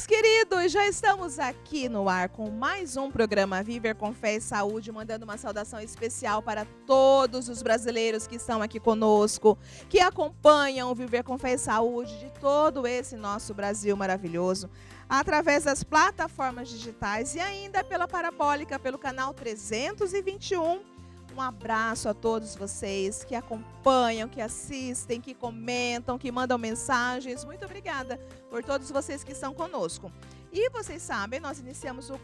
Meus queridos, já estamos aqui no ar com mais um programa Viver com Fé e Saúde, mandando uma saudação especial para todos os brasileiros que estão aqui conosco, que acompanham o Viver com Fé e Saúde de todo esse nosso Brasil maravilhoso, através das plataformas digitais e ainda pela parabólica, pelo canal 321. Um abraço a todos vocês que acompanham, que assistem, que comentam, que mandam mensagens. Muito obrigada por todos vocês que estão conosco. E vocês sabem, nós iniciamos o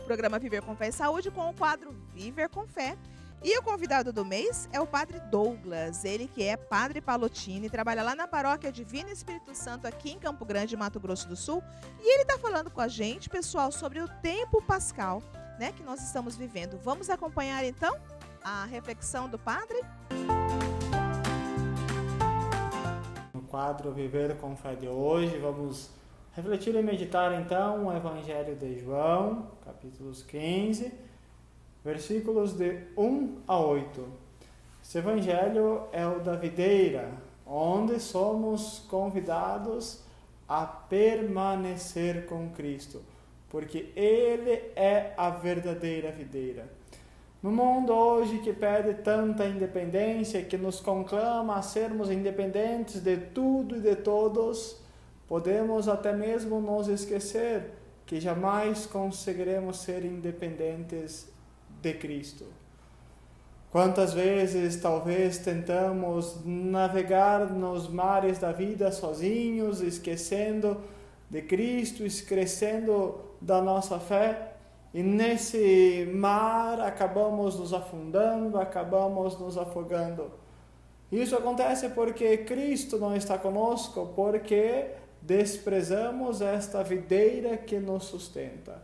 programa Viver com Fé e Saúde com o quadro Viver com Fé. E o convidado do mês é o Padre Douglas, ele que é Padre Pallottini, trabalha lá na Paróquia Divino Espírito Santo, aqui em Campo Grande, Mato Grosso do Sul. E ele está falando com a gente, pessoal, sobre o tempo pascal, né, que nós estamos vivendo. Vamos acompanhar, então, a reflexão do Padre? No quadro Viver com Fé de hoje, vamos refletir e meditar, então, o Evangelho de João, capítulos 15, versículos de 1 a 8. Esse Evangelho é o da videira, onde somos convidados a permanecer com Cristo, porque Ele é a verdadeira videira. No mundo hoje que pede tanta independência, que nos conclama a sermos independentes de tudo e de todos, podemos até mesmo nos esquecer que jamais conseguiremos ser independentes de Cristo. Quantas vezes talvez tentamos navegar nos mares da vida sozinhos, esquecendo de Cristo, esquecendo da nossa fé, e nesse mar acabamos nos afundando, acabamos nos afogando. Isso acontece porque Cristo não está conosco, porque desprezamos esta videira que nos sustenta.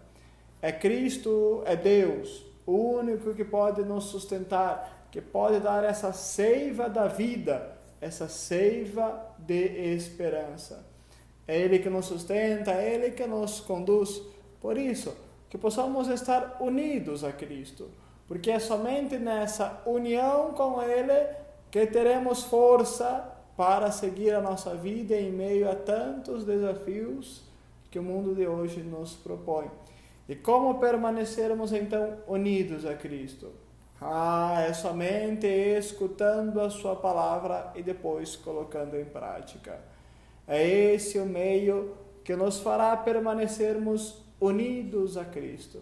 É Cristo, é Deus, o único que pode nos sustentar, que pode dar essa seiva da vida, essa seiva de esperança. É Ele que nos sustenta, é Ele que nos conduz. Por isso, que possamos estar unidos a Cristo, porque é somente nessa união com Ele que teremos força para seguir a nossa vida em meio a tantos desafios que o mundo de hoje nos propõe. E como permanecermos então unidos a Cristo? É somente escutando a sua palavra e depois colocando em prática. É esse o meio que nos fará permanecermos unidos a Cristo.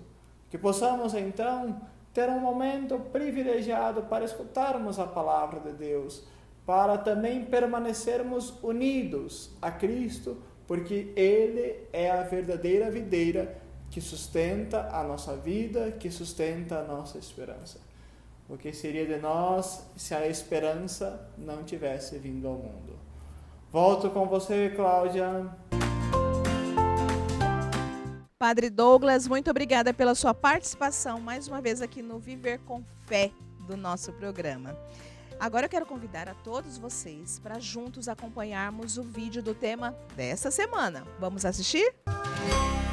Que possamos então ter um momento privilegiado para escutarmos a palavra de Deus, para também permanecermos unidos a Cristo, porque Ele é a verdadeira videira que sustenta a nossa vida, que sustenta a nossa esperança. O que seria de nós se a esperança não tivesse vindo ao mundo? Volto com você, Cláudia. Padre Douglas, muito obrigada pela sua participação mais uma vez aqui no Viver com Fé do nosso programa. Agora eu quero convidar a todos vocês para juntos acompanharmos o vídeo do tema dessa semana. Vamos assistir?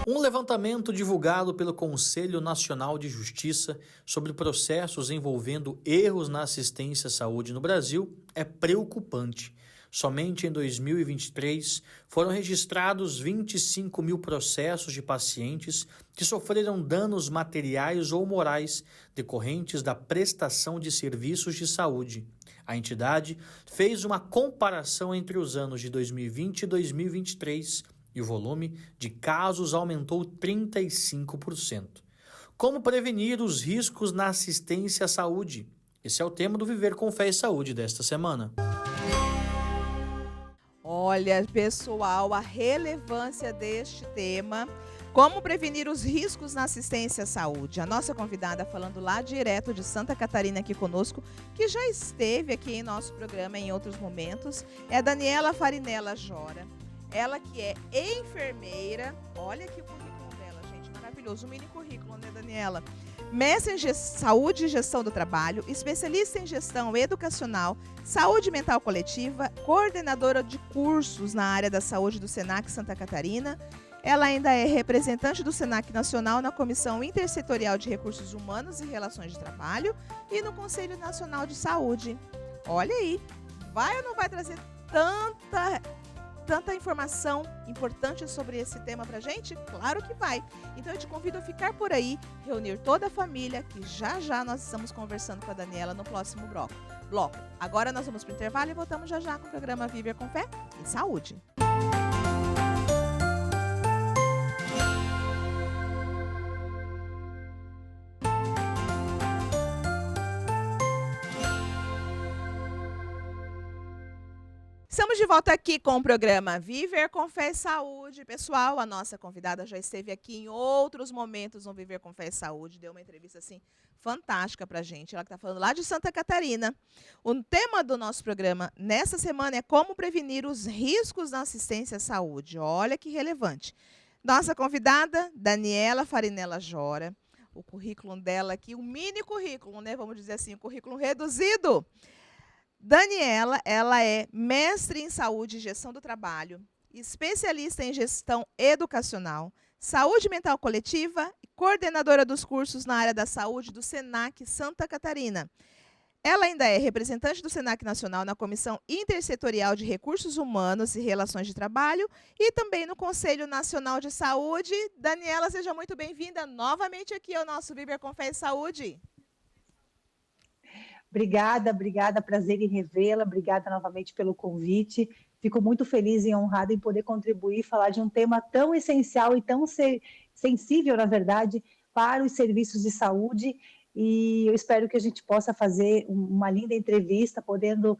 Um levantamento divulgado pelo Conselho Nacional de Justiça sobre processos envolvendo erros na assistência à saúde no Brasil é preocupante. Somente em 2023 foram registrados 25 mil processos de pacientes que sofreram danos materiais ou morais decorrentes da prestação de serviços de saúde. A entidade fez uma comparação entre os anos de 2020 e 2023 e o volume de casos aumentou 35%. Como prevenir os riscos na assistência à saúde? Esse é o tema do Viver com Fé e Saúde desta semana. Olha, pessoal, a relevância deste tema, como prevenir os riscos na assistência à saúde. A nossa convidada falando lá direto de Santa Catarina aqui conosco, que já esteve aqui em nosso programa em outros momentos, é a Daniela Farinella Jora. Ela que é enfermeira, olha aqui o currículo dela, gente, maravilhoso, um mini currículo, né, Daniela? Mestre em Saúde e Gestão do Trabalho, especialista em Gestão Educacional, Saúde Mental Coletiva, coordenadora de cursos na área da saúde do SENAC Santa Catarina. Ela ainda é representante do SENAC Nacional na Comissão Intersetorial de Recursos Humanos e Relações de Trabalho e no Conselho Nacional de Saúde. Olha aí, vai ou não vai trazer tanta tanta informação importante sobre esse tema pra gente? Claro que vai. Então eu te convido a ficar por aí, reunir toda a família, que já já nós estamos conversando com a Daniela no próximo bloco. Agora nós vamos pro intervalo e voltamos já já com o programa Viver com Fé e Saúde. Estamos de volta aqui com o programa Viver com Fé e Saúde. Pessoal, a nossa convidada já esteve aqui em outros momentos no Viver com Fé e Saúde. Deu uma entrevista, assim, fantástica pra gente. Ela que está falando lá de Santa Catarina. O tema do nosso programa nessa semana é como prevenir os riscos na assistência à saúde. Olha que relevante. Nossa convidada, Daniela Farinella Jora. O currículo dela aqui, o mini currículo, né? Vamos dizer assim, o currículo reduzido. Daniela, ela é mestre em saúde e gestão do trabalho, especialista em gestão educacional, saúde mental coletiva e coordenadora dos cursos na área da saúde do SENAC Santa Catarina. Ela ainda é representante do SENAC Nacional na Comissão Intersetorial de Recursos Humanos e Relações de Trabalho e também no Conselho Nacional de Saúde. Daniela, seja muito bem-vinda novamente aqui ao nosso Viver com Fé e Saúde. Obrigada, prazer em revê-la, obrigada novamente pelo convite. Fico muito feliz e honrada em poder contribuir e falar de um tema tão essencial e tão sensível, na verdade, para os serviços de saúde. E eu espero que a gente possa fazer uma linda entrevista, podendo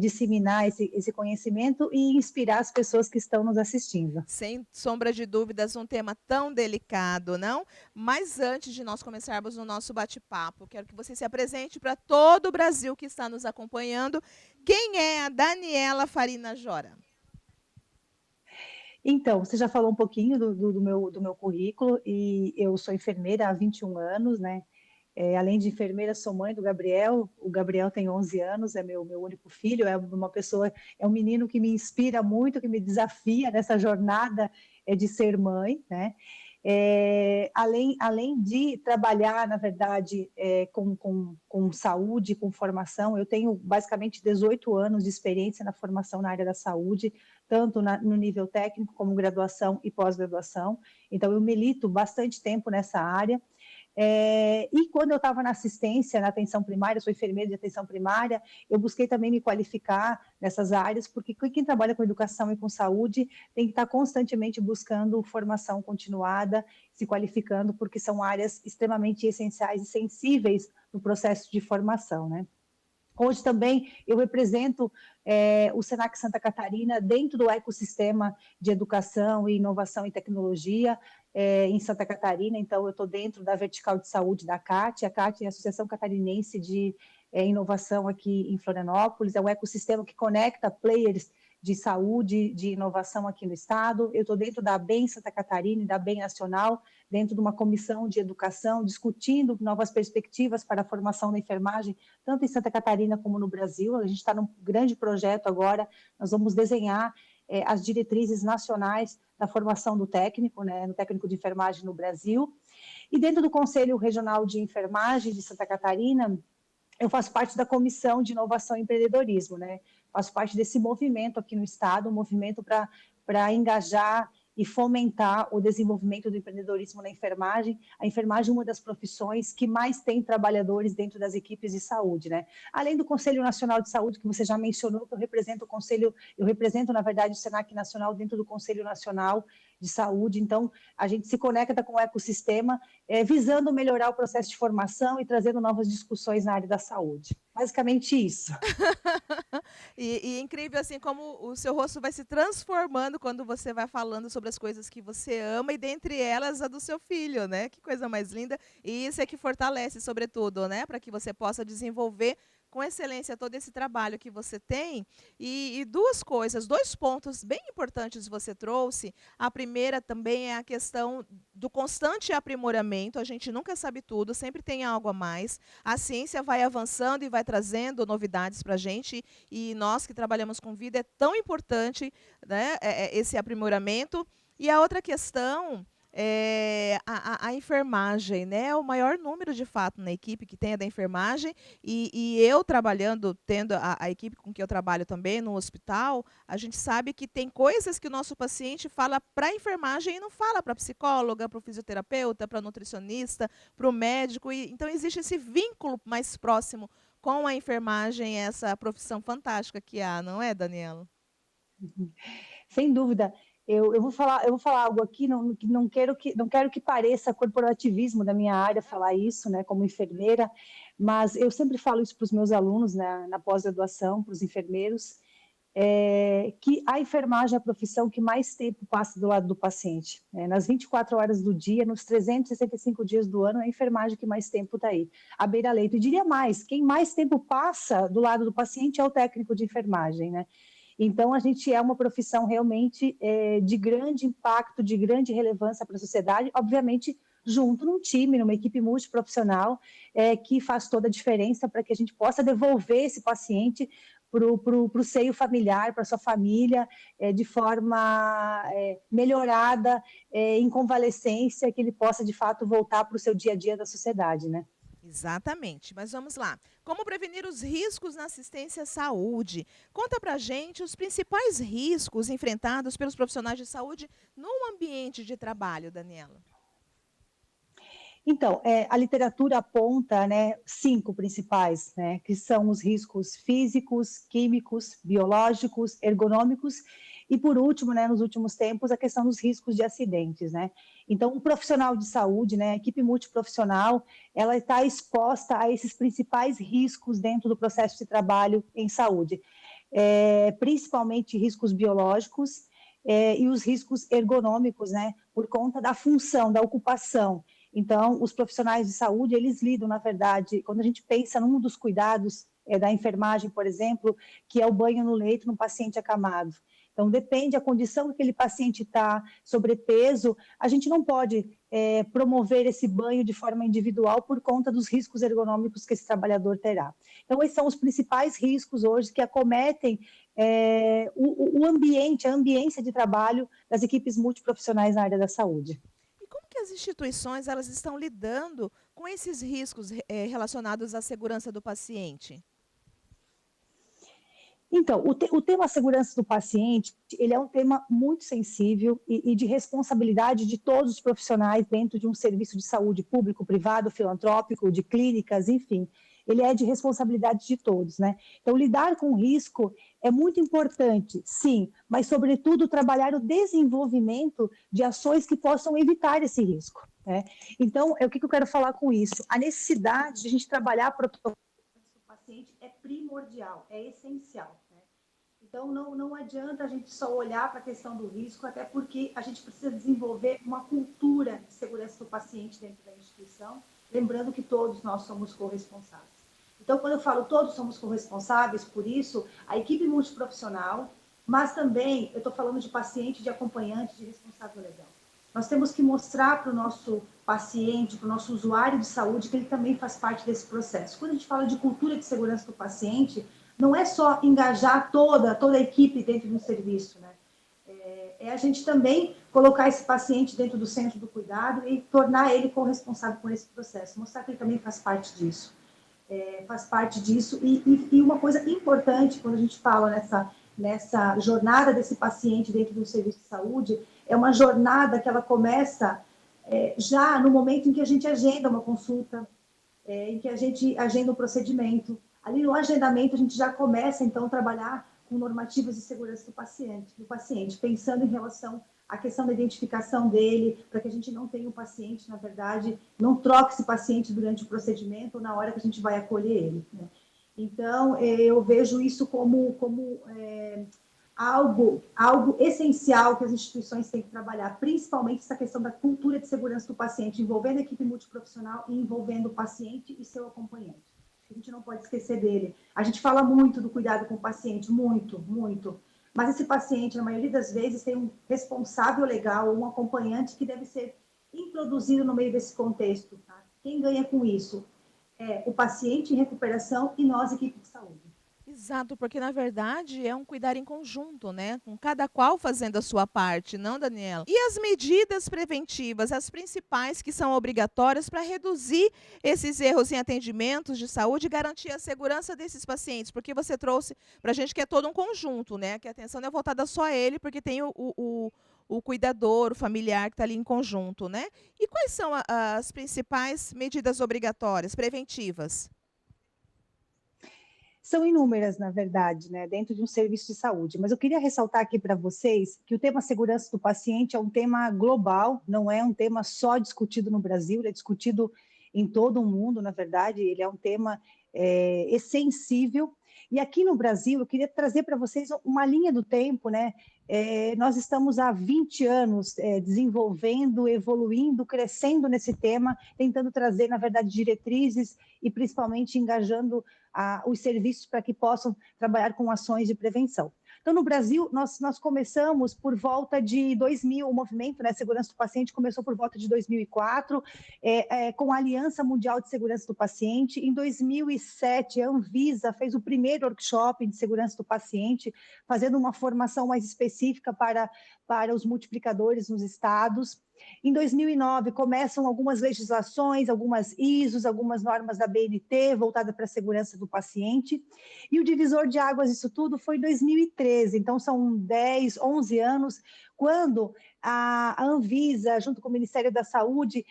disseminar esse conhecimento e inspirar as pessoas que estão nos assistindo. Sem sombra de dúvidas, um tema tão delicado, não? Mas antes de nós começarmos o nosso bate-papo, quero que você se apresente para todo o Brasil que está nos acompanhando. Quem é a Daniela Farinella Jora? Então, você já falou um pouquinho do meu currículo, e eu sou enfermeira há 21 anos, né? Além de enfermeira, sou mãe do Gabriel. O Gabriel tem 11 anos, é meu único filho, é um menino que me inspira muito, que me desafia nessa jornada de ser mãe, né? Além de trabalhar, na verdade, com saúde, com formação, eu tenho basicamente 18 anos de experiência na formação na área da saúde, tanto no nível técnico como graduação e pós-graduação. Então, eu milito bastante tempo nessa área. E quando eu estava na assistência, na atenção primária, sou enfermeira de atenção primária, eu busquei também me qualificar nessas áreas, porque quem trabalha com educação e com saúde tem que estar constantemente buscando formação continuada, se qualificando, porque são áreas extremamente essenciais e sensíveis no processo de formação, né? Hoje também eu represento o SENAC Santa Catarina dentro do ecossistema de educação e inovação e tecnologia em Santa Catarina. Então, eu estou dentro da vertical de saúde da CAT. A CAT é a Associação Catarinense de Inovação aqui em Florianópolis. É um ecossistema que conecta players de saúde, de inovação aqui no estado. Eu estou dentro da ABEM Santa Catarina e da ABEM Nacional, dentro de uma comissão de educação, discutindo novas perspectivas para a formação da enfermagem, tanto em Santa Catarina como no Brasil. A gente está num grande projeto agora, nós vamos desenhar as diretrizes nacionais da formação do técnico, né, no técnico de enfermagem no Brasil. E dentro do Conselho Regional de Enfermagem de Santa Catarina, eu faço parte da Comissão de Inovação e Empreendedorismo, né? Faço parte desse movimento aqui no estado, um movimento para engajar e fomentar o desenvolvimento do empreendedorismo na enfermagem. A enfermagem é uma das profissões que mais tem trabalhadores dentro das equipes de saúde, né? Além do Conselho Nacional de Saúde, que você já mencionou, que eu represento, na verdade, o SENAC Nacional dentro do Conselho Nacional de Saúde. Então, a gente se conecta com o ecossistema, visando melhorar o processo de formação e trazendo novas discussões na área da saúde. Basicamente isso. E incrível assim como o seu rosto vai se transformando quando você vai falando sobre as coisas que você ama, e dentre elas a do seu filho, né? Que coisa mais linda. E isso é que fortalece, sobretudo, né? Para que você possa desenvolver com excelência todo esse trabalho que você tem. E dois pontos bem importantes você trouxe. A primeira também é a questão do constante aprimoramento. A gente nunca sabe tudo, sempre tem algo a mais. A ciência vai avançando e vai trazendo novidades para a gente, e nós que trabalhamos com vida é tão importante, né, esse aprimoramento. E a outra questão a enfermagem, né? O maior número, de fato, na equipe que tem é da enfermagem. E eu trabalhando, tendo a equipe com que eu trabalho também no hospital, a gente sabe que tem coisas que o nosso paciente fala para a enfermagem e não fala para a psicóloga, para o fisioterapeuta, para o nutricionista, para o médico. Então, existe esse vínculo mais próximo com a enfermagem, essa profissão fantástica que há, não é, Daniela? Sem dúvida. Eu vou falar algo aqui, não quero que pareça corporativismo da minha área falar isso, né, como enfermeira, mas eu sempre falo isso para os meus alunos, né, na pós-graduação, para os enfermeiros, que a enfermagem é a profissão que mais tempo passa do lado do paciente. Nas 24 horas do dia, nos 365 dias do ano, é a enfermagem que mais tempo está aí, à beira-leito. E diria mais, quem mais tempo passa do lado do paciente é o técnico de enfermagem, né? Então, a gente é uma profissão realmente de grande impacto, de grande relevância para a sociedade, obviamente, junto num time, numa equipe multiprofissional, que faz toda a diferença para que a gente possa devolver esse paciente para o seio familiar, para sua família, de forma melhorada, em convalescência, que ele possa, de fato, voltar para o seu dia a dia da sociedade, né? Exatamente, mas vamos lá. Como prevenir os riscos na assistência à saúde? Conta pra gente os principais riscos enfrentados pelos profissionais de saúde no ambiente de trabalho, Daniela. Então, a literatura aponta, né, 5 principais, né, que são os riscos físicos, químicos, biológicos, ergonômicos e, por último, né, nos últimos tempos, a questão dos riscos de acidentes, né. Então, um profissional de saúde, né, a equipe multiprofissional, ela está exposta a esses principais riscos dentro do processo de trabalho em saúde, principalmente riscos biológicos, e os riscos ergonômicos, né, por conta da função, da ocupação. Então, os profissionais de saúde, eles lidam, na verdade, quando a gente pensa num dos cuidados da enfermagem, por exemplo, que é o banho no leito no paciente acamado. Então, depende da condição que aquele paciente está, sobrepeso, a gente não pode promover esse banho de forma individual por conta dos riscos ergonômicos que esse trabalhador terá. Então, esses são os principais riscos hoje que acometem o ambiente, a ambiência de trabalho das equipes multiprofissionais na área da saúde. E como que as instituições elas estão lidando com esses riscos relacionados à segurança do paciente? Então, o tema segurança do paciente, ele é um tema muito sensível e de responsabilidade de todos os profissionais dentro de um serviço de saúde público, privado, filantrópico, de clínicas, enfim. Ele é de responsabilidade de todos, né? Então, lidar com o risco é muito importante, sim, mas, sobretudo, trabalhar o desenvolvimento de ações que possam evitar esse risco, né? Então, o que eu quero falar com isso? A necessidade de a gente trabalhar protocolos do paciente é primordial, é essencial, né? Então, não adianta a gente só olhar para a questão do risco, até porque a gente precisa desenvolver uma cultura de segurança do paciente dentro da instituição, lembrando que todos nós somos corresponsáveis. Então, quando eu falo todos somos corresponsáveis por isso, a equipe multiprofissional, mas também eu estou falando de paciente, de acompanhante, de responsável legal. Nós temos que mostrar para o nosso paciente, para o nosso usuário de saúde, que ele também faz parte desse processo. Quando a gente fala de cultura de segurança do paciente, não é só engajar toda a equipe dentro do serviço, né? É a gente também colocar esse paciente dentro do centro do cuidado e tornar ele corresponsável por esse processo, mostrar que ele também faz parte disso. Faz parte disso. E uma coisa importante, quando a gente fala nessa jornada desse paciente dentro do serviço de saúde, é uma jornada que ela começa já no momento em que a gente agenda uma consulta, em que a gente agenda um procedimento. Ali no agendamento, a gente já começa, então, a trabalhar com normativas de segurança do paciente, pensando em relação à questão da identificação dele, para que a gente não tenha o paciente, na verdade, não troque esse paciente durante o procedimento ou na hora que a gente vai acolher ele, né? Então, eu vejo isso como algo essencial que as instituições têm que trabalhar, principalmente essa questão da cultura de segurança do paciente, envolvendo a equipe multiprofissional e envolvendo o paciente e seu acompanhante. A gente não pode esquecer dele. A gente fala muito do cuidado com o paciente, muito, muito. Mas esse paciente, na maioria das vezes, tem um responsável legal, um acompanhante que deve ser introduzido no meio desse contexto. Tá? Quem ganha com isso é o paciente em recuperação e nós, equipe de saúde. Exato, porque na verdade é um cuidar em conjunto, né? Com cada qual fazendo a sua parte, não, Daniela? E as medidas preventivas, as principais que são obrigatórias para reduzir esses erros em atendimentos de saúde e garantir a segurança desses pacientes, porque você trouxe para a gente que é todo um conjunto, né? Que a atenção não é voltada só a ele, porque tem o cuidador, o familiar que está ali em conjunto, né? E quais são as principais medidas obrigatórias, preventivas? São inúmeras, na verdade, né, dentro de um serviço de saúde. Mas eu queria ressaltar aqui para vocês que o tema segurança do paciente é um tema global, não é um tema só discutido no Brasil, ele é discutido em todo o mundo, na verdade, ele é um tema sensível. E aqui no Brasil, eu queria trazer para vocês uma linha do tempo, né? Nós estamos há 20 anos desenvolvendo, evoluindo, crescendo nesse tema, tentando trazer, na verdade, diretrizes e principalmente engajando os serviços para que possam trabalhar com ações de prevenção. Então, no Brasil, nós começamos por volta de 2000, o movimento, né, Segurança do Paciente começou por volta de 2004, com a Aliança Mundial de Segurança do Paciente. Em 2007, a Anvisa fez o primeiro workshop de segurança do paciente, fazendo uma formação mais específica para os multiplicadores nos estados. Em 2009, começam algumas legislações, algumas ISOs, algumas normas da BNT voltadas para a segurança do paciente. E o divisor de águas disso tudo foi em 2013. Então, são 10, 11 anos, quando a Anvisa, junto com o Ministério da Saúde,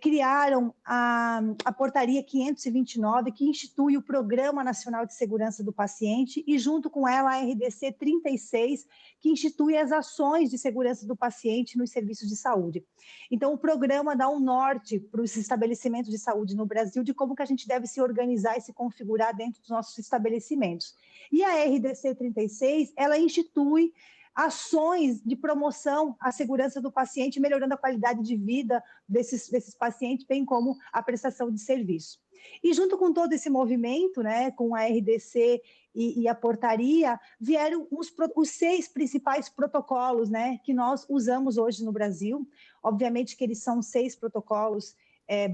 criaram a Portaria 529, que institui o Programa Nacional de Segurança do Paciente, e junto com ela a RDC 36, que institui as ações de segurança do paciente nos serviços de saúde. Então, o programa dá um norte para os estabelecimentos de saúde no Brasil de como que a gente deve se organizar e se configurar dentro dos nossos estabelecimentos. E a RDC 36, ela institui ações de promoção à segurança do paciente, melhorando a qualidade de vida desses pacientes, bem como a prestação de serviço. E junto com todo esse movimento, né, com a RDC e a portaria, vieram os 6 principais protocolos, né, que nós usamos hoje no Brasil. Obviamente que eles são 6 protocolos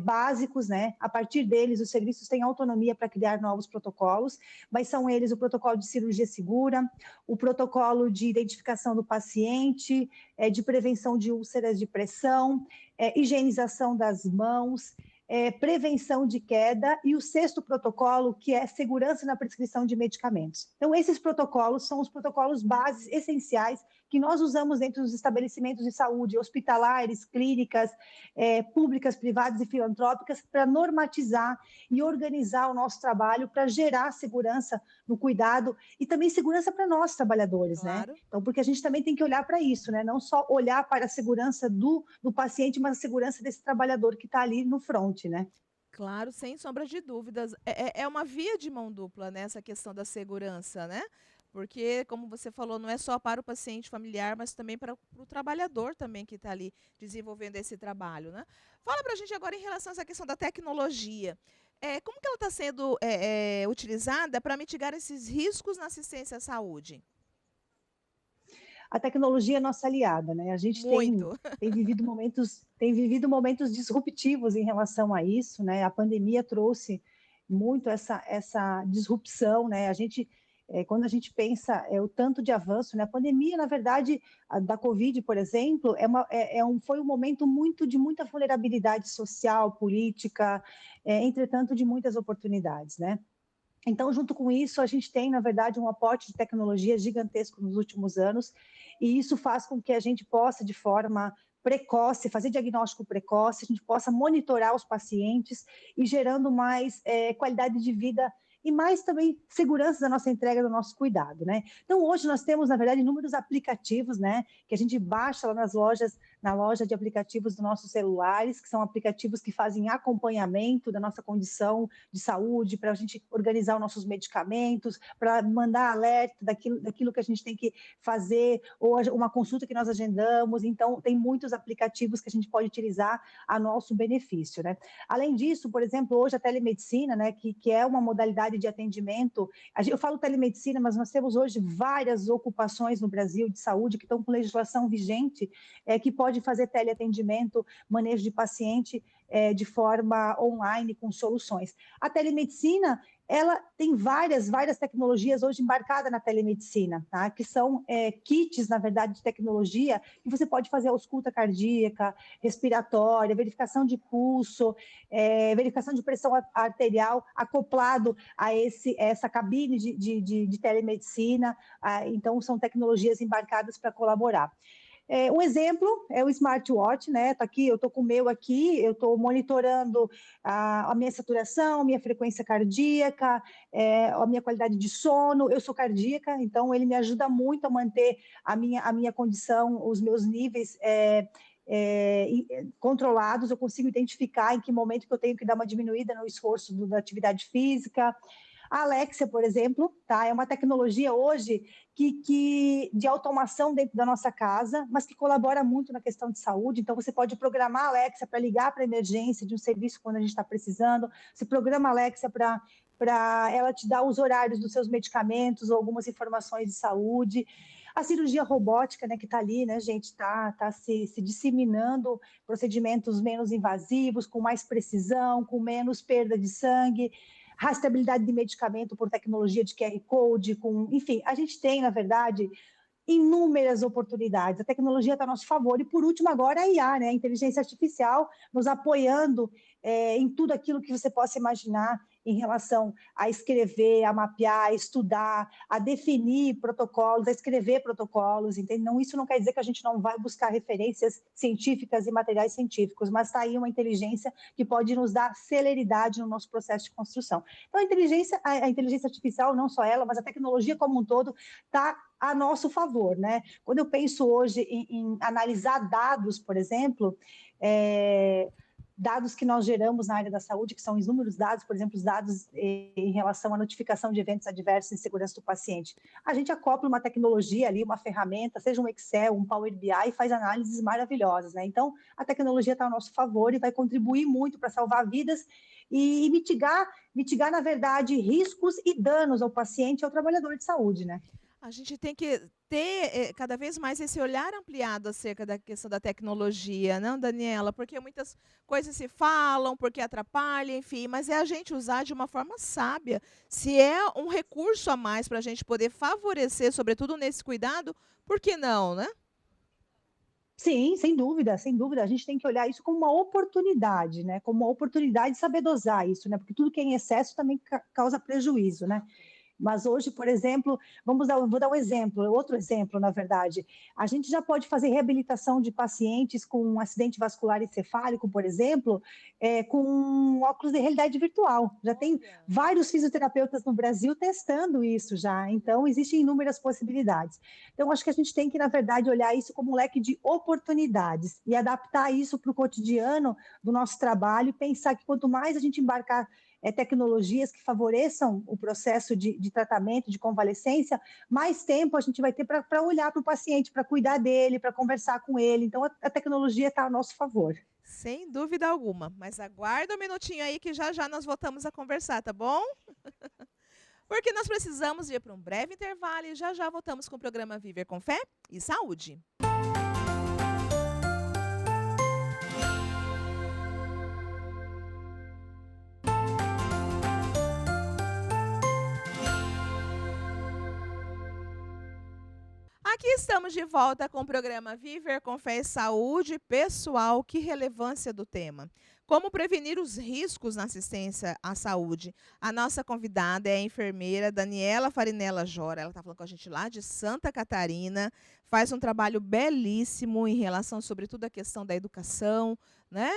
básicos, né? A partir deles, os serviços têm autonomia para criar novos protocolos, mas são eles o protocolo de cirurgia segura, o protocolo de identificação do paciente, de prevenção de úlceras de pressão, higienização das mãos, prevenção de queda, e o 6º protocolo, que é segurança na prescrição de medicamentos. Então, esses protocolos são os protocolos bases essenciais que nós usamos dentro dos estabelecimentos de saúde, hospitalares, clínicas, públicas, privadas e filantrópicas, para normatizar e organizar o nosso trabalho para gerar segurança no cuidado e também segurança para nós, trabalhadores, Claro. né? Então, porque a gente também tem que olhar para isso, né? Não só olhar para a segurança do paciente, mas a segurança desse trabalhador que está ali no front, né? Claro, sem sombra de dúvidas. É uma via de mão dupla, né, essa questão da segurança, né? Porque, como você falou, não é só para o paciente familiar, mas também para o trabalhador também que está ali desenvolvendo esse trabalho, né? Fala para a gente agora em relação a essa questão da tecnologia. Como que ela está sendo utilizada para mitigar esses riscos na assistência à saúde? A tecnologia é nossa aliada, né? A gente Muito. tem vivido momentos disruptivos em relação a isso, né? A pandemia trouxe muito essa disrupção, né? Quando a gente pensa o tanto de avanço, né? A pandemia, na verdade, da Covid, por exemplo, foi um momento de muita vulnerabilidade social, política, entretanto, de muitas oportunidades, né? Então, junto com isso, a gente tem, na verdade, um aporte de tecnologia gigantesco nos últimos anos, e isso faz com que a gente possa, de forma precoce, fazer diagnóstico precoce, a gente possa monitorar os pacientes e gerando mais qualidade de vida e mais também segurança da nossa entrega, do nosso cuidado, né? Então, hoje nós temos, na verdade, inúmeros aplicativos, né, que a gente baixa lá na loja de aplicativos dos nossos celulares, que são aplicativos que fazem acompanhamento da nossa condição de saúde, para a gente organizar os nossos medicamentos, para mandar alerta daquilo que a gente tem que fazer, ou uma consulta que nós agendamos. Então, tem muitos aplicativos que a gente pode utilizar a nosso benefício, né? Além disso, por exemplo, hoje a telemedicina, né, que é uma modalidade de atendimento, eu falo telemedicina, mas nós temos hoje várias ocupações no Brasil de saúde que estão com legislação vigente, que pode fazer teleatendimento, manejo de paciente de forma online com soluções. A telemedicina, ela tem várias tecnologias hoje embarcadas na telemedicina, tá? Que são kits, na verdade, de tecnologia, que você pode fazer ausculta cardíaca, respiratória, verificação de pulso, verificação de pressão arterial, acoplado a essa cabine de telemedicina. Então, são tecnologias embarcadas para colaborar. Um exemplo é o smartwatch, né? Tá aqui, eu estou com o meu aqui, eu estou monitorando a minha saturação, minha frequência cardíaca, a minha qualidade de sono. Eu sou cardíaca, então ele me ajuda muito a manter a minha condição, os meus níveis controlados. Eu consigo identificar em que momento que eu tenho que dar uma diminuída no esforço da atividade física. A Alexia, por exemplo, tá? É uma tecnologia hoje de automação dentro da nossa casa, mas que colabora muito na questão de saúde. Então, você pode programar a Alexia para ligar para a emergência de um serviço quando a gente está precisando. Você programa a Alexia para ela te dar os horários dos seus medicamentos ou algumas informações de saúde. A cirurgia robótica, né, que está ali, né, gente, está se disseminando, procedimentos menos invasivos, com mais precisão, com menos perda de sangue, rastreabilidade de medicamento por tecnologia de QR Code, enfim, a gente tem, na verdade, inúmeras oportunidades. A tecnologia está a nosso favor. E, por último, agora a IA, né? A inteligência artificial, nos apoiando em tudo aquilo que você possa imaginar em relação a escrever, a mapear, a estudar, a definir protocolos, a escrever protocolos, entende? Não, isso não quer dizer que a gente não vai buscar referências científicas e materiais científicos, mas está aí uma inteligência que pode nos dar celeridade no nosso processo de construção. Então, a inteligência artificial, não só ela, mas a tecnologia como um todo, está a nosso favor, né? Quando eu penso hoje em analisar dados, por exemplo, dados que nós geramos na área da saúde, que são inúmeros dados, por exemplo, os dados em relação à notificação de eventos adversos em segurança do paciente. A gente acopla uma tecnologia ali, uma ferramenta, seja um Excel, um Power BI, e faz análises maravilhosas, né? Então, a tecnologia está a nosso favor e vai contribuir muito para salvar vidas e mitigar, na verdade, riscos e danos ao paciente e ao trabalhador de saúde, né? A gente tem que ter cada vez mais esse olhar ampliado acerca da questão da tecnologia, não, Daniela? Porque muitas coisas se falam, porque atrapalha, enfim, mas é a gente usar de uma forma sábia. Se é um recurso a mais para a gente poder favorecer, sobretudo nesse cuidado, por que não, né? Sim, sem dúvida, sem dúvida. A gente tem que olhar isso como uma oportunidade, né? Como uma oportunidade de saber dosar isso, né? Porque tudo que é em excesso também causa prejuízo, né? Mas hoje, por exemplo, vou dar um exemplo, outro exemplo, na verdade. A gente já pode fazer reabilitação de pacientes com um acidente vascular encefálico, por exemplo, com óculos de realidade virtual. Já tem vários fisioterapeutas no Brasil testando isso já. Então, existem inúmeras possibilidades. Então, acho que a gente tem que, na verdade, olhar isso como um leque de oportunidades e adaptar isso para o cotidiano do nosso trabalho e pensar que quanto mais a gente embarcar tecnologias que favoreçam o processo de tratamento, de convalescência, mais tempo a gente vai ter para olhar para o paciente, para cuidar dele, para conversar com ele. Então, a tecnologia está a nosso favor. Sem dúvida alguma. Mas aguarda um minutinho aí que já já nós voltamos a conversar, tá bom? Porque nós precisamos ir para um breve intervalo e já já voltamos com o programa Viver com Fé e Saúde. Aqui estamos de volta com o programa Viver com Fé e Saúde. Pessoal, que relevância do tema. Como prevenir os riscos na assistência à saúde? A nossa convidada é a enfermeira Daniela Farinella Jora. Ela está falando com a gente lá de Santa Catarina. Faz um trabalho belíssimo em relação, sobretudo, à questão da educação, né?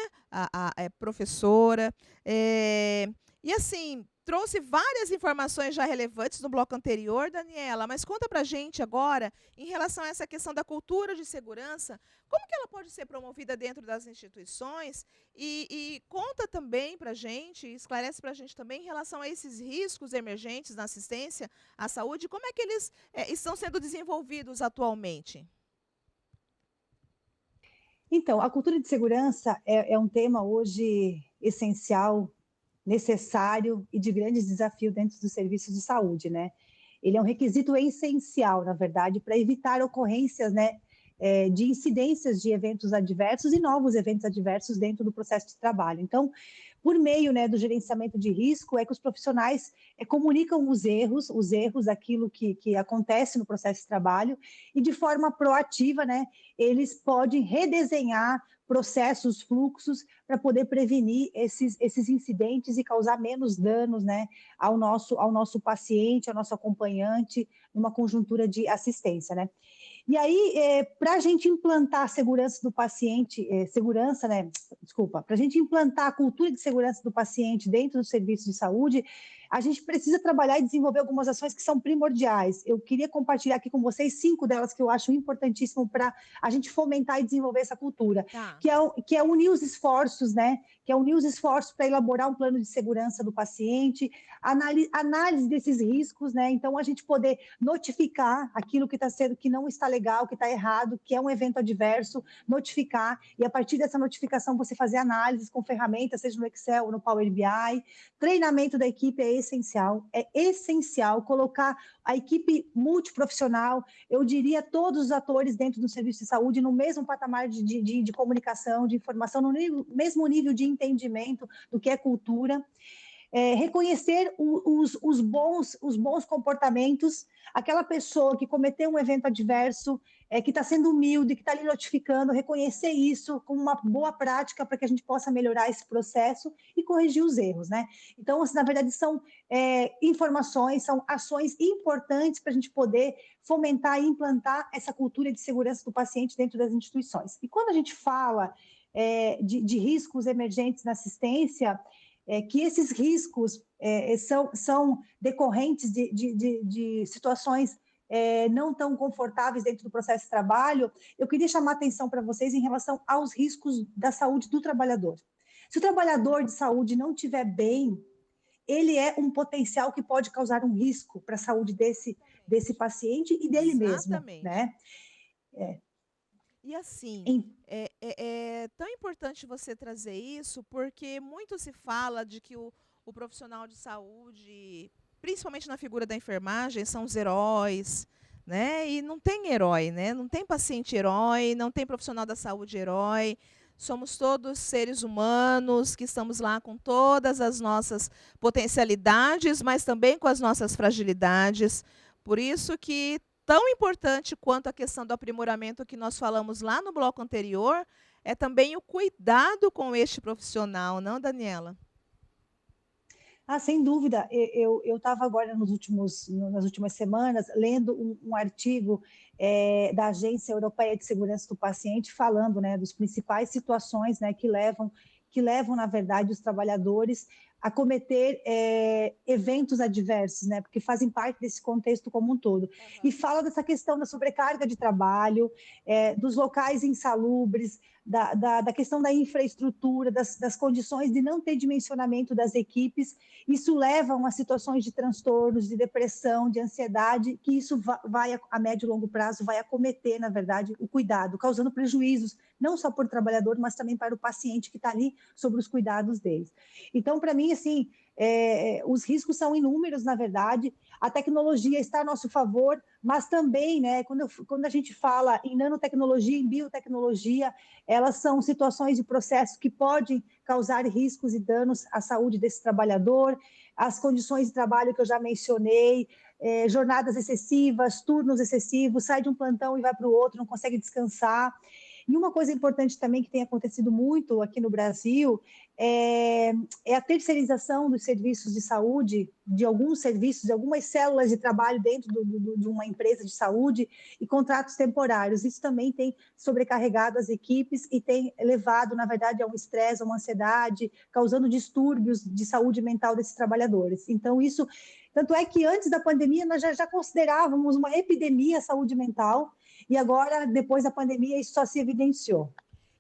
É professora. E assim, trouxe várias informações já relevantes no bloco anterior, Daniela, mas conta pra gente agora, em relação a essa questão da cultura de segurança, como que ela pode ser promovida dentro das instituições e conta também pra gente, esclarece pra gente também em relação a esses riscos emergentes na assistência à saúde, como é que eles estão sendo desenvolvidos atualmente? Então, a cultura de segurança é um tema hoje essencial, necessário e de grandes desafios dentro dos serviços de saúde, né? Ele é um requisito essencial, na verdade, para evitar ocorrências, né, de incidências de eventos adversos e novos eventos adversos dentro do processo de trabalho. Então, por meio, né, do gerenciamento de risco, é que os profissionais comunicam os erros, aquilo que acontece no processo de trabalho, e de forma proativa, né, eles podem redesenhar processos, fluxos, para poder prevenir esses incidentes e causar menos danos, né, ao nosso paciente, ao nosso acompanhante, numa conjuntura de assistência, né. E aí, para a gente implantar a segurança do paciente, para a gente implantar a cultura de segurança do paciente dentro do serviço de saúde, a gente precisa trabalhar e desenvolver algumas ações que são primordiais. Eu queria compartilhar aqui com vocês 5 delas que eu acho importantíssimo para a gente fomentar e desenvolver essa cultura, Tá. que é unir os esforços, né? Que é unir os esforços para elaborar um plano de segurança do paciente, análise desses riscos, né? Então, a gente poder notificar aquilo que não está legal, que está errado, que é um evento adverso, notificar, e a partir dessa notificação você fazer análises com ferramentas, seja no Excel ou no Power BI. Treinamento da equipe é essencial colocar a equipe multiprofissional, eu diria todos os atores dentro do serviço de saúde no mesmo patamar de comunicação, de informação, no mesmo nível de entendimento do que é cultura. Reconhecer os bons comportamentos, aquela pessoa que cometeu um evento adverso, que está sendo humilde, que está ali notificando, reconhecer isso como uma boa prática para que a gente possa melhorar esse processo e corrigir os erros, né? Então, assim, na verdade, são informações, são ações importantes para a gente poder fomentar e implantar essa cultura de segurança do paciente dentro das instituições. E quando a gente fala de riscos emergentes na assistência, que esses riscos são decorrentes de situações não tão confortáveis dentro do processo de trabalho, eu queria chamar a atenção para vocês em relação aos riscos da saúde do trabalhador. Se o trabalhador de saúde não estiver bem, ele é um potencial que pode causar um risco para a saúde desse paciente e dele mesmo, Exatamente. né? E assim, Em- é tão importante você trazer isso, porque muito se fala de que o profissional de saúde, principalmente na figura da enfermagem, são os heróis, né? E não tem herói, né? Não tem paciente herói, não tem profissional da saúde herói. Somos todos seres humanos que estamos lá com todas as nossas potencialidades, mas também com as nossas fragilidades. Por isso que tão importante quanto a questão do aprimoramento que nós falamos lá no bloco anterior, é também o cuidado com este profissional, não, Daniela? Sem dúvida. Eu estava agora nas últimas semanas lendo um artigo da Agência Europeia de Segurança do Paciente falando, né, dos principais situações, né, que levam, na verdade, os trabalhadores a cometer eventos adversos, né, porque fazem parte desse contexto como um todo. E fala dessa questão da sobrecarga de trabalho, dos locais insalubres, da questão da infraestrutura, das condições de não ter dimensionamento das equipes. Isso leva a situações de transtornos, de depressão, de ansiedade, que isso vai, a médio e longo prazo, vai acometer, na verdade, o cuidado, causando prejuízos, não só para o trabalhador, mas também para o paciente que está ali sobre os cuidados deles. Então, para mim, assim, os riscos são inúmeros, na verdade, a tecnologia está a nosso favor, mas também, né, quando a gente fala em nanotecnologia, em biotecnologia, elas são situações de processo que podem causar riscos e danos à saúde desse trabalhador, as condições de trabalho que eu já mencionei, jornadas excessivas, turnos excessivos, sai de um plantão e vai para o outro, não consegue descansar. E uma coisa importante também que tem acontecido muito aqui no Brasil é a terceirização dos serviços de saúde, de alguns serviços, de algumas células de trabalho dentro de uma empresa de saúde e contratos temporários. Isso também tem sobrecarregado as equipes e tem levado, na verdade, a um estresse, a uma ansiedade, causando distúrbios de saúde mental desses trabalhadores. Então, isso... Tanto é que antes da pandemia nós já considerávamos uma epidemia a saúde mental, e agora, depois da pandemia, isso só se evidenciou.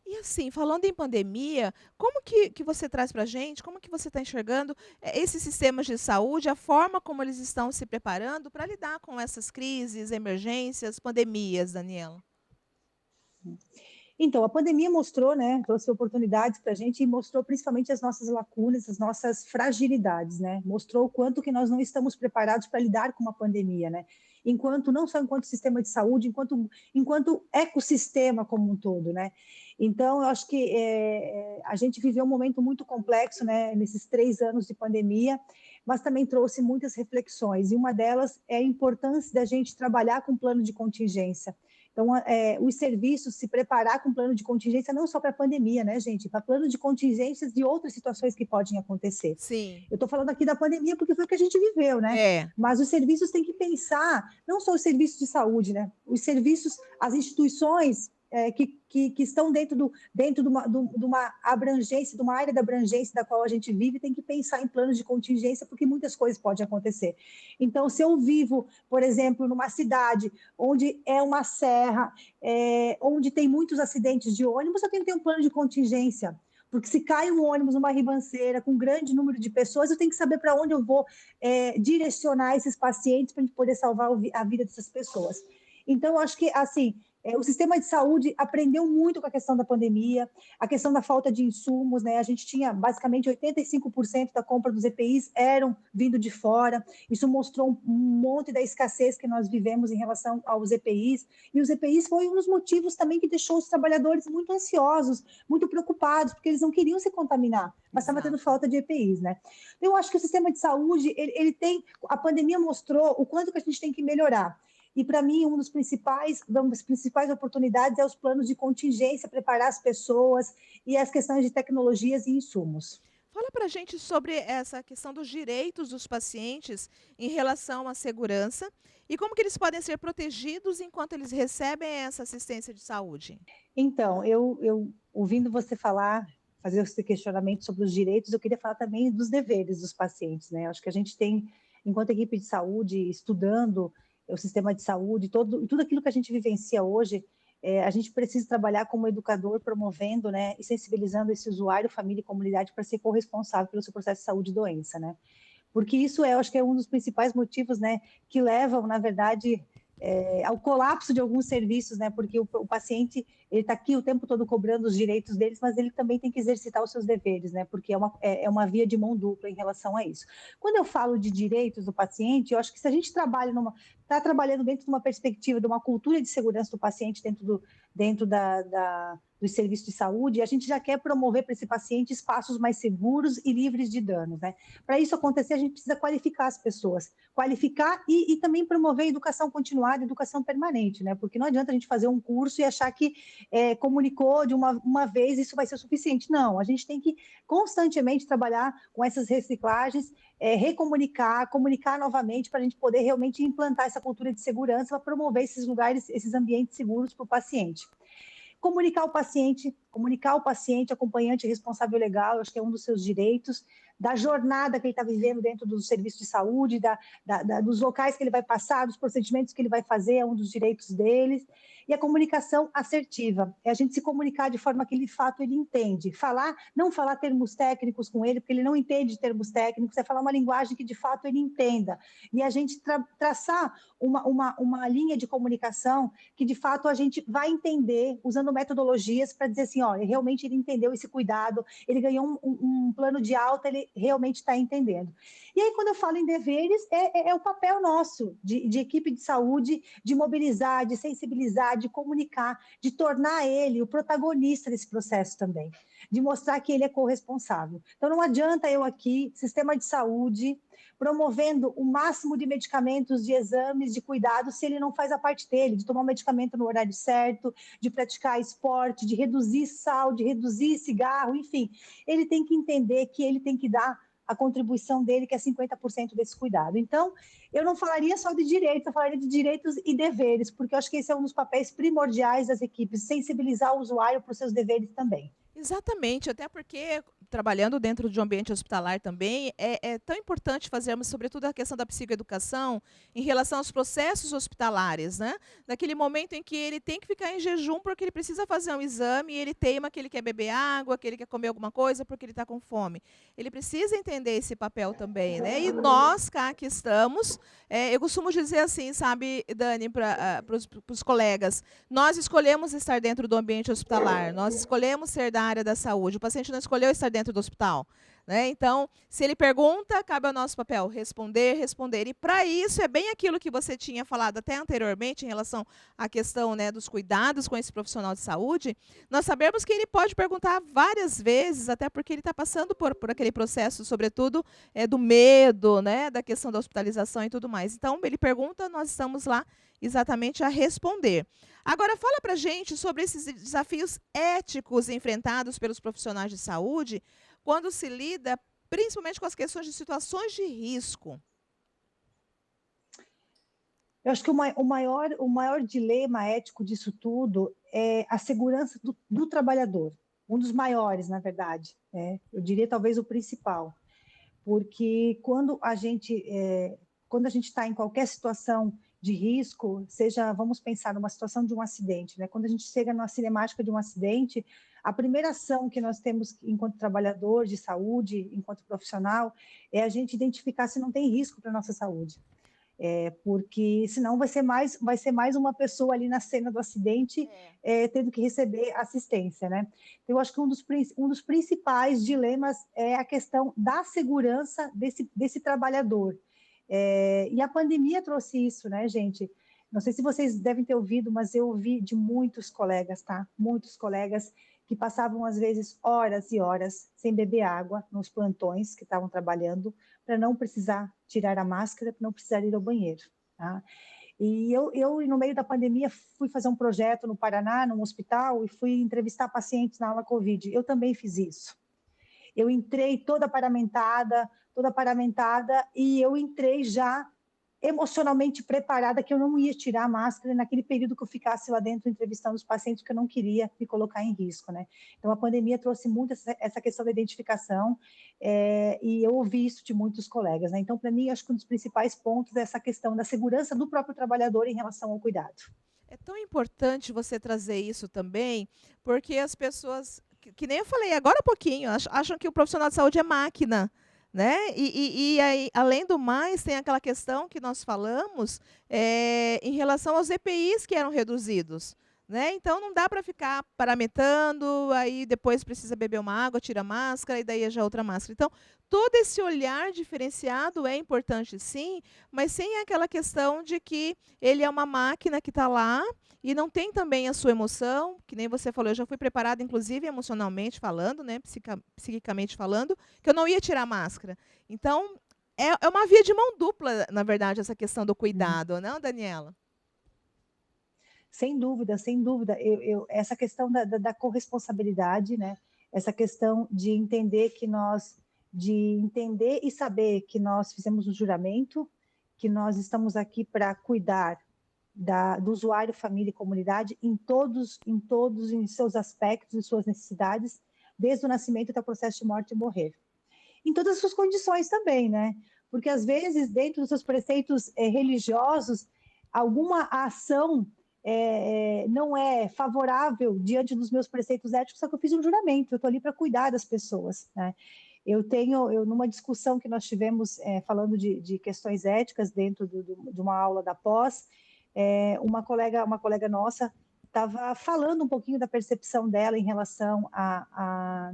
E assim, falando em pandemia, como que você traz para a gente, como que você está enxergando esses sistemas de saúde, a forma como eles estão se preparando para lidar com essas crises, emergências, pandemias, Daniela? Então, a pandemia mostrou, né, trouxe oportunidades para a gente e mostrou principalmente as nossas lacunas, as nossas fragilidades, né? Mostrou o quanto que nós não estamos preparados para lidar com uma pandemia, né? enquanto não só enquanto sistema de saúde, enquanto ecossistema como um todo, né? Então, eu acho que a gente viveu um momento muito complexo, né, nesses 3 anos de pandemia, mas também trouxe muitas reflexões, e uma delas é a importância da gente trabalhar com plano de contingência. Então, os serviços se preparar com plano de contingência não só para a pandemia, né, gente? Para plano de contingências de outras situações que podem acontecer. Sim. Eu estou falando aqui da pandemia porque foi o que a gente viveu, né? Mas os serviços têm que pensar, não só os serviços de saúde, né? Os serviços, as instituições que estão dentro de uma abrangência, de uma área da abrangência da qual a gente vive, tem que pensar em planos de contingência, porque muitas coisas podem acontecer. Então, se eu vivo, por exemplo, numa cidade onde é uma serra, onde tem muitos acidentes de ônibus, eu tenho que ter um plano de contingência. Porque se cai um ônibus numa ribanceira com um grande número de pessoas, eu tenho que saber para onde eu vou direcionar esses pacientes para a gente poder salvar a vida dessas pessoas. Então, eu acho que, assim, o sistema de saúde aprendeu muito com a questão da pandemia, a questão da falta de insumos, né? A gente tinha basicamente 85% da compra dos EPIs eram vindo de fora. Isso mostrou um monte da escassez que nós vivemos em relação aos EPIs. E os EPIs foi um dos motivos também que deixou os trabalhadores muito ansiosos, muito preocupados, porque eles não queriam se contaminar, mas estava tendo falta de EPIs, né? Eu acho que o sistema de saúde, ele tem... A pandemia mostrou o quanto que a gente tem que melhorar. E, para mim, uma das principais oportunidades é os planos de contingência, preparar as pessoas e as questões de tecnologias e insumos. Fala para a gente sobre essa questão dos direitos dos pacientes em relação à segurança e como que eles podem ser protegidos enquanto eles recebem essa assistência de saúde. Então, eu ouvindo você falar, fazer esse questionamento sobre os direitos, eu queria falar também dos deveres dos pacientes, né? Acho que a gente tem, enquanto equipe de saúde, estudando o sistema de saúde, tudo aquilo que a gente vivencia hoje, a gente precisa trabalhar como educador, promovendo, né, e sensibilizando esse usuário, família e comunidade para ser corresponsável pelo seu processo de saúde e doença, né? Porque isso eu acho que é um dos principais motivos, né, que levam, na verdade, ao colapso de alguns serviços, né? Porque o paciente, ele está aqui o tempo todo cobrando os direitos deles, mas ele também tem que exercitar os seus deveres, né? Porque é uma via de mão dupla em relação a isso. Quando eu falo de direitos do paciente, eu acho que se a gente está trabalhando dentro de uma perspectiva, de uma cultura de segurança do paciente dentro dos serviços de saúde, a gente já quer promover para esse paciente espaços mais seguros e livres de danos, né? Para isso acontecer, a gente precisa qualificar as pessoas, qualificar e também promover educação continuada, educação permanente, né? Porque não adianta a gente fazer um curso e achar que comunicou de uma vez, isso vai ser o suficiente. Não, a gente tem que constantemente trabalhar com essas reciclagens, recomunicar, comunicar novamente para a gente poder realmente implantar essa cultura de segurança para promover esses lugares, esses ambientes seguros para o paciente. Comunicar o paciente, acompanhante responsável legal, acho que é um dos seus direitos, da jornada que ele está vivendo dentro do serviço de saúde, dos locais que ele vai passar, dos procedimentos que ele vai fazer, é um dos direitos deles. E a comunicação assertiva, é a gente se comunicar de forma que, de fato, ele entende. Não falar termos técnicos com ele, porque ele não entende termos técnicos, é falar uma linguagem que, de fato, ele entenda. E a gente traçar uma linha de comunicação que, de fato, a gente vai entender, usando metodologias para dizer assim, ó, realmente ele entendeu esse cuidado, ele ganhou um plano de alta, ele realmente está entendendo. E aí, quando eu falo em deveres, é o papel nosso, de equipe de saúde, de mobilizar, de sensibilizar, de comunicar, de tornar ele o protagonista desse processo também, de mostrar que ele é corresponsável. Então, não adianta eu aqui, sistema de saúde, promovendo o máximo de medicamentos, de exames, de cuidados, se ele não faz a parte dele, de tomar o medicamento no horário certo, de praticar esporte, de reduzir sal, de reduzir cigarro, enfim. Ele tem que entender que ele tem que dar a contribuição dele, que é 50% desse cuidado. Então, eu não falaria só de direitos, eu falaria de direitos e deveres, porque eu acho que esse é um dos papéis primordiais das equipes, sensibilizar o usuário para os seus deveres também. Exatamente, até porque trabalhando dentro de um ambiente hospitalar também, é tão importante fazermos, sobretudo, a questão da psicoeducação em relação aos processos hospitalares, né? Naquele momento em que ele tem que ficar em jejum porque ele precisa fazer um exame e ele teima que ele quer beber água, que ele quer comer alguma coisa porque ele está com fome. Ele precisa entender esse papel também, né? E nós, cá que estamos, eu costumo dizer assim, sabe, Dani, para os colegas, nós escolhemos estar dentro do ambiente hospitalar, nós escolhemos ser da área da saúde, o paciente não escolheu estar dentro do hospital. né? Então, se ele pergunta, cabe ao nosso papel responder, responder. E para isso é bem aquilo que você tinha falado até anteriormente em relação à questão, né, dos cuidados com esse profissional de saúde. Nós sabemos que ele pode perguntar várias vezes, até porque ele está passando por aquele processo, sobretudo, do medo, né, da questão da hospitalização e tudo mais. Então, ele pergunta, nós estamos lá exatamente a responder. Agora, fala para a gente sobre esses desafios éticos enfrentados pelos profissionais de saúde quando se lida principalmente com as questões de situações de risco. Eu acho que o maior dilema ético disso tudo é a segurança do trabalhador. Um dos maiores, na verdade. Eu diria talvez o principal. Porque quando a gente está em qualquer situação de risco, seja, vamos pensar numa situação de um acidente, né? Quando a gente chega na cinemática de um acidente, a primeira ação que nós temos enquanto trabalhador de saúde, enquanto profissional, é a gente identificar se não tem risco para a nossa saúde. Porque senão vai ser mais uma pessoa ali na cena do acidente tendo que receber assistência, né? Então, eu acho que um dos principais dilemas é a questão da segurança desse trabalhador. E a pandemia trouxe isso, né, gente? Não sei se vocês devem ter ouvido, mas eu ouvi de muitos colegas, tá? Muitos colegas que passavam, às vezes, horas e horas sem beber água nos plantões que estavam trabalhando, para não precisar tirar a máscara, para não precisar ir ao banheiro, tá? E eu, no meio da pandemia, fui fazer um projeto no Paraná, num hospital, e fui entrevistar pacientes na aula Covid. Eu também fiz isso. Eu entrei toda paramentada, e eu entrei já emocionalmente preparada que eu não ia tirar a máscara naquele período que eu ficasse lá dentro entrevistando os pacientes, que eu não queria me colocar em risco, né? Então, a pandemia trouxe muito essa questão da identificação, e eu ouvi isso de muitos colegas, né? Então, para mim, acho que um dos principais pontos é essa questão da segurança do próprio trabalhador em relação ao cuidado. É tão importante você trazer isso também, porque as pessoas, que nem eu falei agora há pouquinho, acham que o profissional de saúde é máquina, né? E aí, além do mais, tem aquela questão que nós falamos em relação aos EPIs que eram reduzidos, né? Então, não dá para ficar paramentando, aí depois precisa beber uma água, tira a máscara, e daí é já outra máscara. Então, todo esse olhar diferenciado é importante, sim, mas sem aquela questão de que ele é uma máquina que está lá e não tem também a sua emoção, que nem você falou, eu já fui preparada, inclusive, emocionalmente falando, né, psiquicamente falando, que eu não ia tirar a máscara. Então, é uma via de mão dupla, na verdade, essa questão do cuidado, não, Daniela? Sem dúvida, sem dúvida. Essa questão da corresponsabilidade, né? Essa questão de entender e saber que nós fizemos um juramento, que nós estamos aqui para cuidar do usuário, família e comunidade em todos em seus aspectos e suas necessidades, desde o nascimento até o processo de morte e morrer. Em todas as suas condições também, né? Porque, às vezes, dentro dos seus preceitos religiosos, alguma ação não é favorável diante dos meus preceitos éticos, só que eu fiz um juramento, eu estou ali para cuidar das pessoas, né? Numa discussão que nós tivemos falando de questões éticas dentro de uma aula da pós, uma colega nossa estava falando um pouquinho da percepção dela em relação à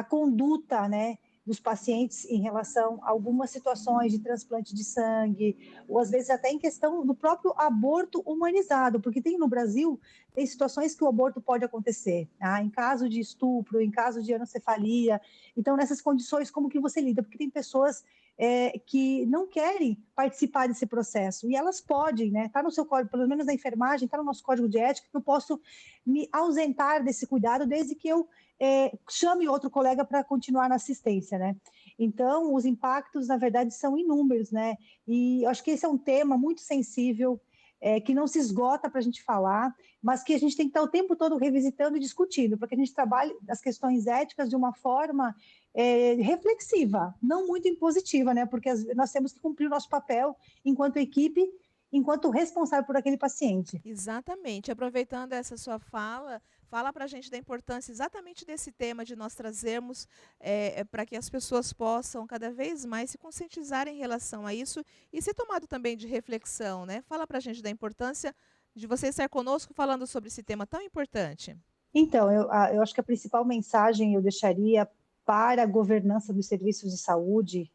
conduta, né, dos pacientes em relação a algumas situações de transplante de sangue, ou às vezes até em questão do próprio aborto humanizado, porque no Brasil, tem situações que o aborto pode acontecer, tá? Em caso de estupro, em caso de anencefalia. Então, nessas condições, como que você lida? Porque tem pessoas que não querem participar desse processo, e elas podem, né? Está no seu código, pelo menos na enfermagem, está no nosso código de ética, que eu posso me ausentar desse cuidado desde que eu chame outro colega para continuar na assistência, né? Então, os impactos, na verdade, são inúmeros, né? E eu acho que esse é um tema muito sensível, que não se esgota para a gente falar, mas que a gente tem que estar o tempo todo revisitando e discutindo, para que a gente trabalhe as questões éticas de uma forma reflexiva, não muito impositiva, né? Porque nós temos que cumprir o nosso papel enquanto equipe, enquanto responsável por aquele paciente. Exatamente. Aproveitando essa sua fala para a gente da importância exatamente desse tema, de nós trazermos para que as pessoas possam cada vez mais se conscientizarem em relação a isso e ser tomado também de reflexão, né? Fala para a gente da importância de você estar conosco falando sobre esse tema tão importante. Então, eu acho que a principal mensagem eu deixaria para a governança dos serviços de saúde,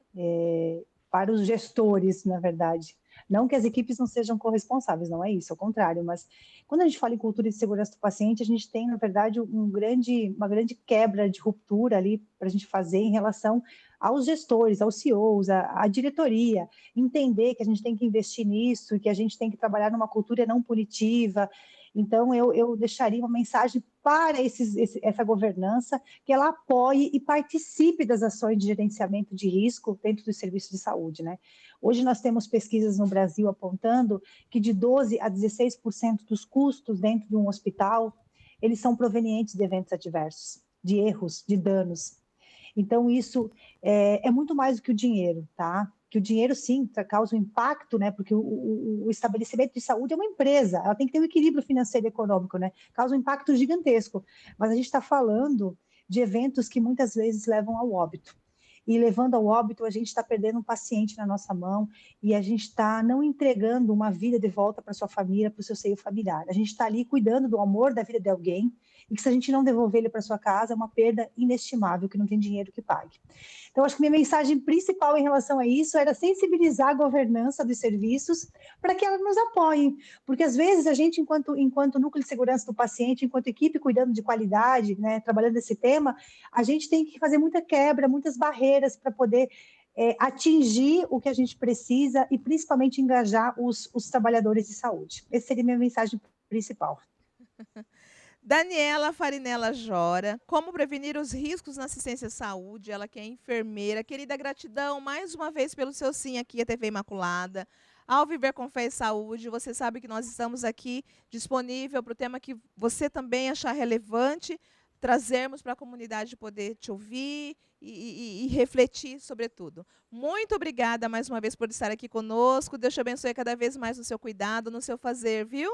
para os gestores, na verdade. Não que as equipes não sejam corresponsáveis, não é isso, ao contrário, mas quando a gente fala em cultura de segurança do paciente, a gente tem, na verdade, uma grande quebra de ruptura ali para a gente fazer em relação aos gestores, aos CEOs, à diretoria, entender que a gente tem que investir nisso, que a gente tem que trabalhar numa cultura não punitiva. Então, eu deixaria uma mensagem para essa governança, que ela apoie e participe das ações de gerenciamento de risco dentro dos serviços de saúde, né? Hoje nós temos pesquisas no Brasil apontando que de 12% a 16% dos custos dentro de um hospital, eles são provenientes de eventos adversos, de erros, de danos. Então, isso é muito mais do que o dinheiro, tá? Que o dinheiro, sim, causa um impacto, né? Porque o estabelecimento de saúde é uma empresa, ela tem que ter um equilíbrio financeiro e econômico, né? Causa um impacto gigantesco. Mas a gente está falando de eventos que muitas vezes levam ao óbito. E levando ao óbito, a gente está perdendo um paciente na nossa mão e a gente está não entregando uma vida de volta para sua família, para o seu seio familiar. A gente está ali cuidando do amor da vida de alguém e que se a gente não devolver ele para sua casa, é uma perda inestimável, que não tem dinheiro que pague. Então, acho que minha mensagem principal em relação a isso era sensibilizar a governança dos serviços para que ela nos apoie, porque às vezes a gente, enquanto núcleo de segurança do paciente, enquanto equipe cuidando de qualidade, né, trabalhando esse tema, a gente tem que fazer muita quebra, muitas barreiras para poder atingir o que a gente precisa e principalmente engajar os trabalhadores de saúde. Essa seria a minha mensagem principal. Daniela Farinella Jora, como prevenir os riscos na assistência à saúde, ela que é enfermeira. Querida, gratidão mais uma vez pelo seu sim aqui à TV Imaculada. Ao Viver com Fé e Saúde, você sabe que nós estamos aqui disponível para o tema que você também achar relevante, trazermos para a comunidade poder te ouvir e refletir sobre tudo. Muito obrigada mais uma vez por estar aqui conosco. Deus te abençoe cada vez mais no seu cuidado, no seu fazer, viu?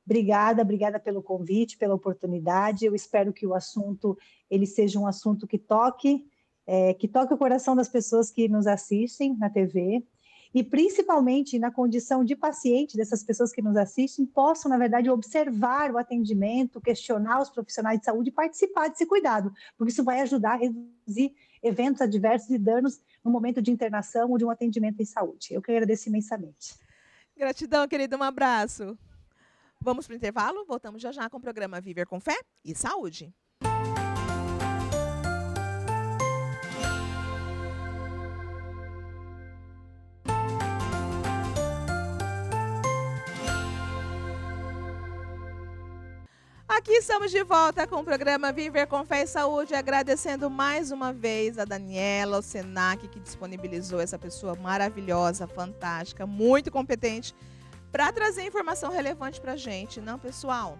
Obrigada pelo convite, pela oportunidade. Eu espero que o assunto ele seja um assunto que toque o coração das pessoas que nos assistem na TV e, principalmente, na condição de paciente dessas pessoas que nos assistem, possam, na verdade, observar o atendimento, questionar os profissionais de saúde e participar desse cuidado, porque isso vai ajudar a reduzir eventos adversos e danos no momento de internação ou de um atendimento em saúde. Eu que agradeço imensamente. Gratidão, querida. Um abraço. Vamos para o intervalo? Voltamos já já com o programa Viver com Fé e Saúde. Aqui estamos de volta com o programa Viver com Fé e Saúde, agradecendo mais uma vez a Daniela, o Senac, que disponibilizou essa pessoa maravilhosa, fantástica, muito competente, para trazer informação relevante para a gente, não, pessoal?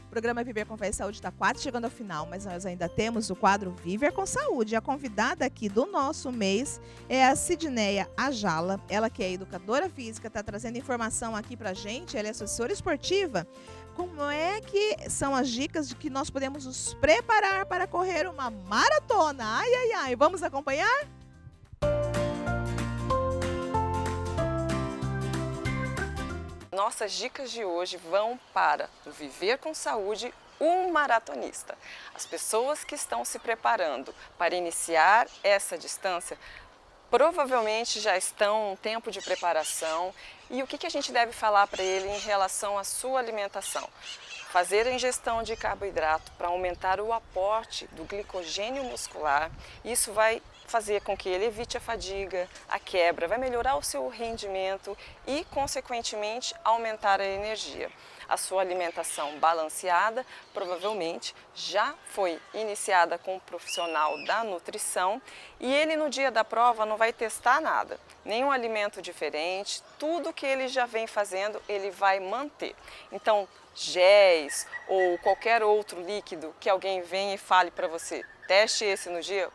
O programa Viver com Fé e Saúde está quase chegando ao final, mas nós ainda temos o quadro Viver com Saúde. A convidada aqui do nosso mês é a Sidneia Ajala, ela que é educadora física, está trazendo informação aqui para a gente, ela é assessora esportiva. Como é que são as dicas de que nós podemos nos preparar para correr uma maratona? Ai, ai, ai, vamos acompanhar? Nossas dicas de hoje vão para o Viver com Saúde, um maratonista. As pessoas que estão se preparando para iniciar essa distância provavelmente já estão um tempo de preparação. E o que a gente deve falar para ele em relação à sua alimentação? Fazer a ingestão de carboidrato para aumentar o aporte do glicogênio muscular. Isso vai fazer com que ele evite a fadiga, a quebra, vai melhorar o seu rendimento e, consequentemente, aumentar a energia. A sua alimentação balanceada provavelmente já foi iniciada com um profissional da nutrição e ele no dia da prova não vai testar nada, nenhum alimento diferente, tudo que ele já vem fazendo ele vai manter. Então, géis ou qualquer outro líquido que alguém venha e fale para você, teste esse no dia,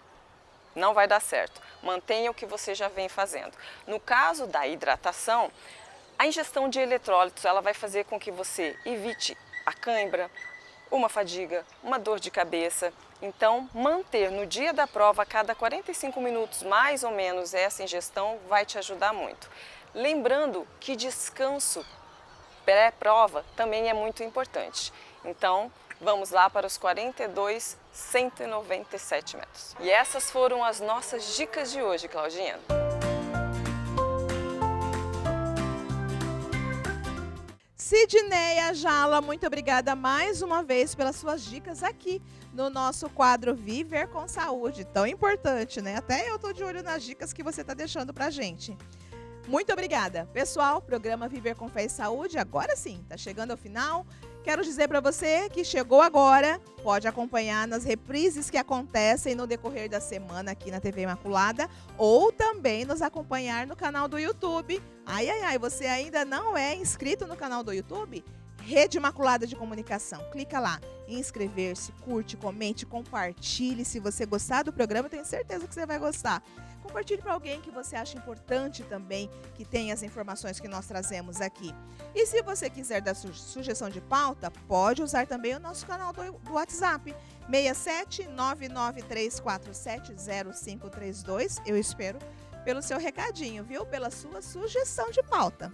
não vai dar certo. Mantenha o que você já vem fazendo. No caso da hidratação, a ingestão de eletrólitos ela vai fazer com que você evite a cãibra, uma fadiga, uma dor de cabeça. Então, manter no dia da prova, a cada 45 minutos mais ou menos, essa ingestão vai te ajudar muito. Lembrando que descanso pré-prova também é muito importante. Então, vamos lá para os 42 197 metros. E essas foram as nossas dicas de hoje, Claudinha. Sidneia Jala, muito obrigada mais uma vez pelas suas dicas aqui no nosso quadro Viver com Saúde. Tão importante, né? Até eu tô de olho nas dicas que você tá deixando pra gente. Muito obrigada. Pessoal, programa Viver com Fé e Saúde, agora sim, tá chegando ao final. Quero dizer para você que chegou agora, pode acompanhar nas reprises que acontecem no decorrer da semana aqui na TV Imaculada ou também nos acompanhar no canal do YouTube. Você ainda não é inscrito no canal do YouTube? Rede Imaculada de Comunicação. Clica lá em inscrever-se, curte, comente, compartilhe. Se você gostar do programa, eu tenho certeza que você vai gostar. Compartilhe para alguém que você acha importante também, que tem as informações que nós trazemos aqui. E se você quiser dar sugestão de pauta, pode usar também o nosso canal do WhatsApp, 67-993470532. Eu espero pelo seu recadinho, viu? Pela sua sugestão de pauta.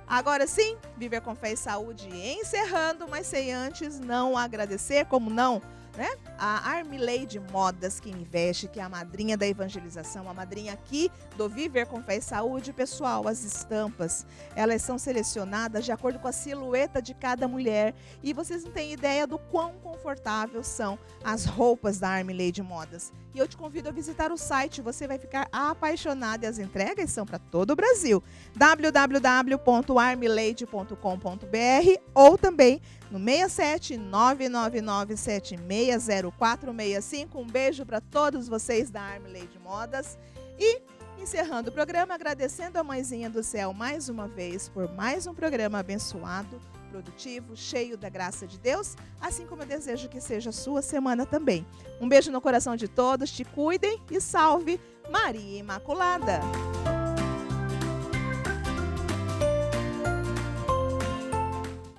Agora sim, Viver com Fé e Saúde encerrando, mas sem antes não agradecer, como não, né? A Armileide Modas que investe, que é a madrinha da evangelização, a madrinha aqui do Viver com Fé e Saúde. Pessoal, as estampas, elas são selecionadas de acordo com a silhueta de cada mulher e vocês não têm ideia do quão confortáveis são as roupas da Armileide Modas. E eu te convido a visitar o site, você vai ficar apaixonado e as entregas são para todo o Brasil. www.armileide.com.br ou também no 67999760465. Um beijo para todos vocês da Armileide Modas. E encerrando o programa, agradecendo a Mãezinha do Céu mais uma vez por mais um programa abençoado, produtivo, cheio da graça de Deus, assim como eu desejo que seja a sua semana também. Um beijo no coração de todos, te cuidem e salve Maria Imaculada!